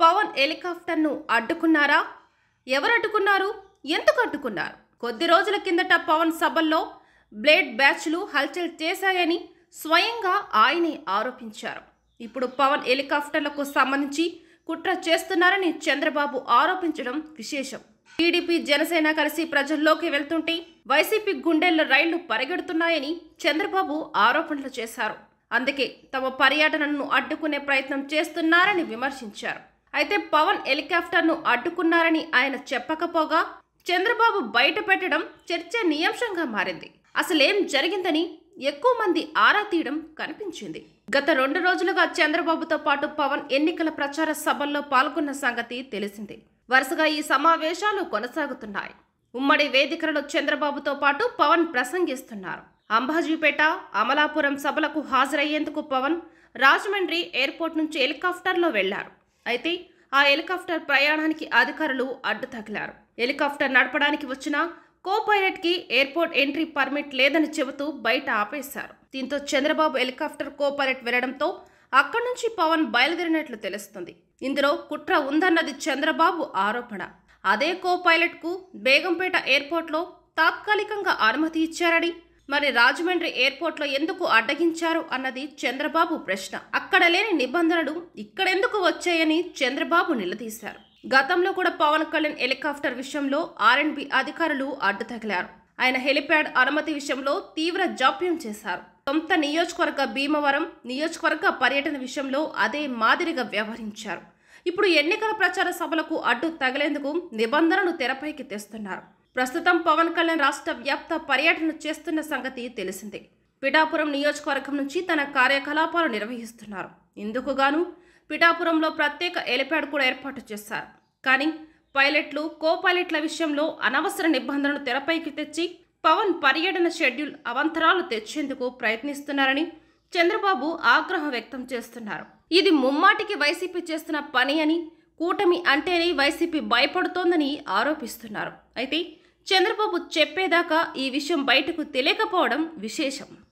పవన్ హెలికాప్టర్ను అడ్డుకున్నారా? ఎవరు అడ్డుకున్నారు? ఎందుకు అడ్డుకున్నారు? కొద్ది రోజుల కిందట పవన్ సభల్లో బ్లేడ్ బ్యాచ్లు హల్చల్ చేశాయని స్వయంగా ఆయనే ఆరోపించారు. ఇప్పుడు పవన్ హెలికాప్టర్లకు సంబంధించి కుట్ర చేస్తున్నారని చంద్రబాబు ఆరోపించడం విశేషం. టీడీపీ జనసేన కలిసి ప్రజల్లోకి వెళ్తుంటే వైసీపీ గుండెల్లో రైళ్లు పరిగెడుతున్నాయని చంద్రబాబు ఆరోపణలు చేశారు. అందుకే తమ పర్యటనను అడ్డుకునే ప్రయత్నం చేస్తున్నారని విమర్శించారు. అయితే పవన్ హెలికాప్టర్ను అడ్డుకున్నారని ఆయన చెప్పకపోగా చంద్రబాబు బయట పెట్టడం చర్చనీయాంశంగా మారింది. అసలేం జరిగిందని ఎక్కువ మంది ఆరా తీయడం కనిపించింది. గత 2 రోజులుగా చంద్రబాబుతో పాటు పవన్ ఎన్నికల ప్రచార సభల్లో పాల్గొన్న సంగతి తెలిసిందే. వరుసగా ఈ సమావేశాలు కొనసాగుతున్నాయి. ఉమ్మడి వేదికలలో చంద్రబాబుతో పాటు పవన్ ప్రసంగిస్తున్నారు. అంబాజీపేట, అమలాపురం సభలకు హాజరయ్యేందుకు పవన్ రాజమండ్రి ఎయిర్పోర్ట్ నుంచి హెలికాప్టర్లో వెళ్లారు. అయితే ఆ హెలికాప్టర్ ప్రయాణానికి అధికారులు అడ్డు తగిలారు. హెలికాప్టర్ నడపడానికి వచ్చిన కో పైలట్ కి ఎయిర్పోర్ట్ ఎంట్రీ పర్మిట్ లేదని చెబుతూ బయట ఆపేశారు. దీంతో చంద్రబాబు హెలికాప్టర్ కో పైలట్ వెళ్లడంతో అక్కడి నుంచి పవన్ బయలుదేరినట్లు తెలుస్తుంది. ఇందులో కుట్ర ఉందన్నది చంద్రబాబు ఆరోపణ. అదే కో పైలట్ కు బేగంపేట ఎయిర్పోర్ట్ లో తాత్కాలికంగా అనుమతి ఇచ్చారని, మరి రాజమండ్రి ఎయిర్పోర్ట్ లో ఎందుకు అడ్డగించారు అన్నది చంద్రబాబు ప్రశ్న. అక్కడ లేని నిబంధనలు ఇక్కడెందుకు వచ్చాయని చంద్రబాబు నిలదీశారు. గతంలో కూడా పవన్ కళ్యాణ్ హెలికాప్టర్ విషయంలో R&B అధికారులు అడ్డు తగిలారు. ఆయన హెలిప్యాడ్ అనుమతి విషయంలో తీవ్ర జాప్యం చేశారు. సొంత నియోజకవర్గ భీమవరం నియోజకవర్గ పర్యటన విషయంలో అదే మాదిరిగా వ్యవహరించారు. ఇప్పుడు ఎన్నికల ప్రచార సభలకు అడ్డు తగిలేందుకు నిబంధనలు తెరపైకి తెస్తున్నారు. ప్రస్తుతం పవన్ కళ్యాణ్ రాష్ట్ర వ్యాప్త పర్యటన చేస్తున్న సంగతి తెలిసిందే. పిఠాపురం నియోజకవర్గం నుంచి తన కార్యకలాపాలు నిర్వహిస్తున్నారు. ఇందుకుగాను పిఠాపురంలో ప్రత్యేక హెలిప్యాడ్ కూడా ఏర్పాటు చేశారు. కానీ పైలట్లు, కో పైలట్ల విషయంలో అనవసర నిబంధనలు తెరపైకి తెచ్చి పవన్ పర్యటన షెడ్యూల్ అవంతరాలు తెచ్చేందుకు ప్రయత్నిస్తున్నారని చంద్రబాబు ఆగ్రహం వ్యక్తం చేస్తున్నారు. ఇది ముమ్మాటికి వైసీపీ చేస్తున్న పని అని, కూటమి అంటేనే వైసీపీ భయపడుతోందని ఆరోపిస్తున్నారు. అయితే చంద్రబాబు చెప్పేదాకా ఈ విషయం బయటకు తెలియకపోవడం విశేషం.